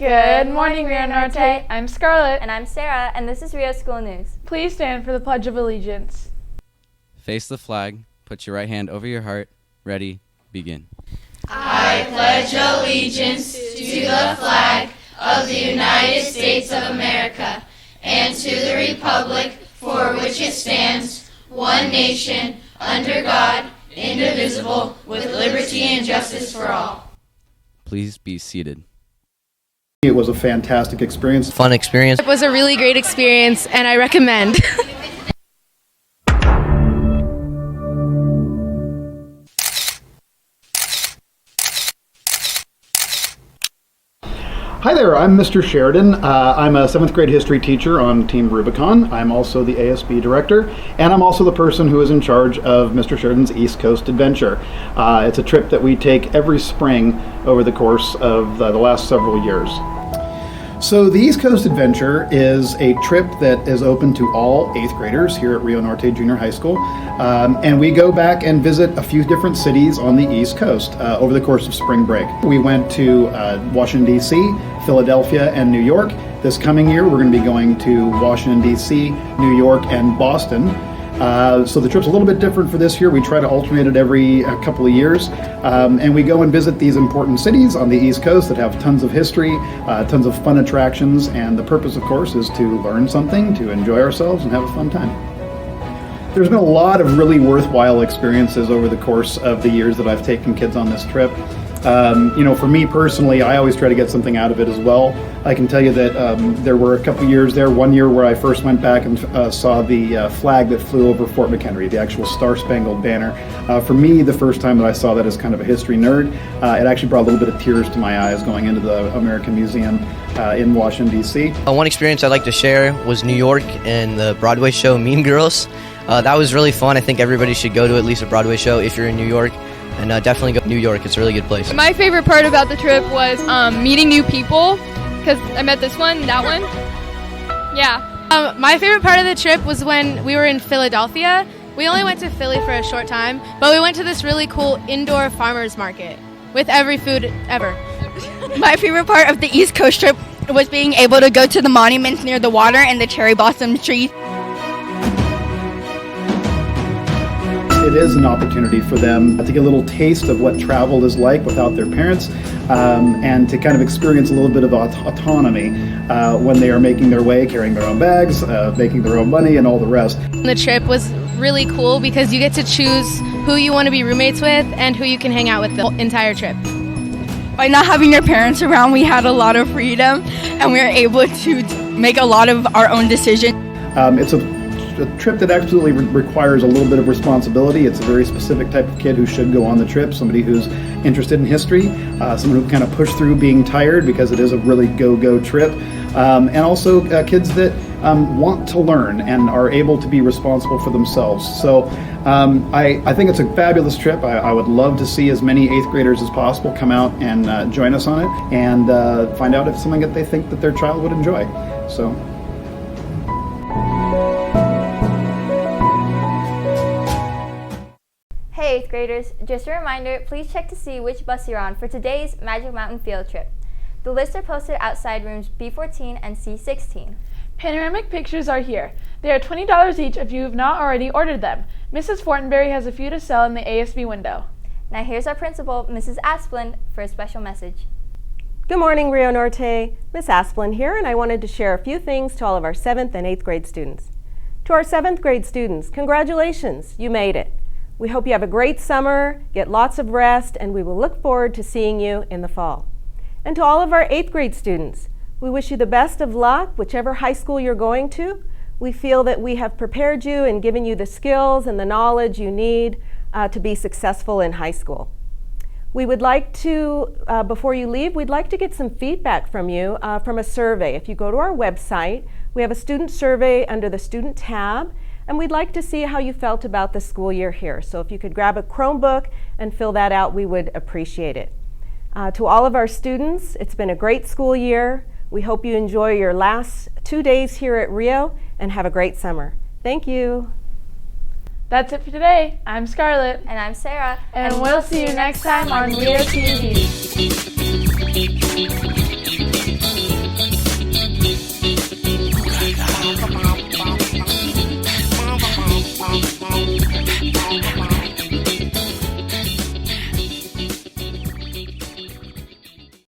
Good morning, Rio Norte. I'm Scarlett. And I'm Sarah, and this is Rio School News. Please stand for the Pledge of Allegiance. Face the flag, put your right hand over your heart. Ready, begin. I pledge allegiance to the flag of the United States of America and to the republic for which it stands, one nation, under God, indivisible, with liberty and justice for all. Please be seated. It was a fantastic experience. Fun experience. It was a really great experience, and I recommend. Hi there, I'm Mr. Sheridan. I'm a 7th grade history teacher on Team Rubicon. I'm also the ASB director, and I'm also the person who is in charge of Mr. Sheridan's East Coast Adventure. It's a trip that we take every spring over the course of the last several years. So the East Coast Adventure is a trip that is open to all 8th graders here at Rio Norte Junior High School. And we go back and visit a few different cities on the East Coast over the course of spring break. We went to Washington, D.C., Philadelphia, and New York. This coming year, we're going to be going to Washington, D.C., New York, and Boston. So the trip's a little bit different for this year. We try to alternate it every couple of years. And we go and visit these important cities on the East Coast that have tons of history, tons of fun attractions, and the purpose, of course, is to learn something, to enjoy ourselves, and have a fun time. There's been a lot of really worthwhile experiences over the course of the years that I've taken kids on this trip. For me personally, I always try to get something out of it as well. I can tell you that there were a couple years there, one year where I first went back and saw the flag that flew over Fort McHenry, the actual Star-Spangled Banner. For me, the first time that I saw that as kind of a history nerd, it actually brought a little bit of tears to my eyes going into the American Museum in Washington, D.C. One experience I'd like to share was New York and the Broadway show Mean Girls. That was really fun. I think everybody should go to at least a Broadway show if you're in New York. And definitely go to New York. It's a really good place. My favorite part about the trip was meeting new people, because I met this one, that one. Yeah. My favorite part of the trip was when we were in Philadelphia. We only went to Philly for a short time, but we went to this really cool indoor farmers market with every food ever. My favorite part of the East Coast trip was being able to go to the monuments near the water and the cherry blossom trees. It is an opportunity for them to get a little taste of what travel is like without their parents, and to kind of experience a little bit of autonomy when they are making their way, carrying their own bags, making their own money, and all the rest. The trip was really cool because you get to choose who you want to be roommates with and who you can hang out with the entire trip. By not having your parents around, we had a lot of freedom, and we were able to make a lot of our own decisions. It's a trip that absolutely requires a little bit of responsibility. It's a very specific type of kid who should go on the trip, somebody who's interested in history, someone who kind of push through being tired because it is a really go-go trip, and also kids that want to learn and are able to be responsible for themselves. So I think it's a fabulous trip. I would love to see as many 8th graders as possible come out and join us on it and find out if it's something that they think that their child would enjoy. So. Hey 8th graders, just a reminder, please check to see which bus you're on for today's Magic Mountain field trip. The lists are posted outside rooms B14 and C16. Panoramic pictures are here. They are $20 each if you have not already ordered them. Mrs. Fortenberry has a few to sell in the ASB window. Now here's our principal, Mrs. Asplund, for a special message. Good morning, Rio Norte. Miss Asplund here, and I wanted to share a few things to all of our 7th and 8th grade students. To our 7th grade students, congratulations, you made it. We hope you have a great summer, get lots of rest, and we will look forward to seeing you in the fall. And to all of our 8th grade students, we wish you the best of luck, whichever high school you're going to. We feel that we have prepared you and given you the skills and the knowledge you need to be successful in high school. We would like to, before you leave, we'd like to get some feedback from you from a survey. If you go to our website, we have a student survey under the student tab, and we'd like to see how you felt about the school year here. So if you could grab a Chromebook and fill that out, we would appreciate it. To all of our students, it's been a great school year. We hope you enjoy your last 2 days here at Rio and have a great summer. Thank you. That's it for today. I'm Scarlett. And I'm Sarah. And we'll see you next time on RioTV.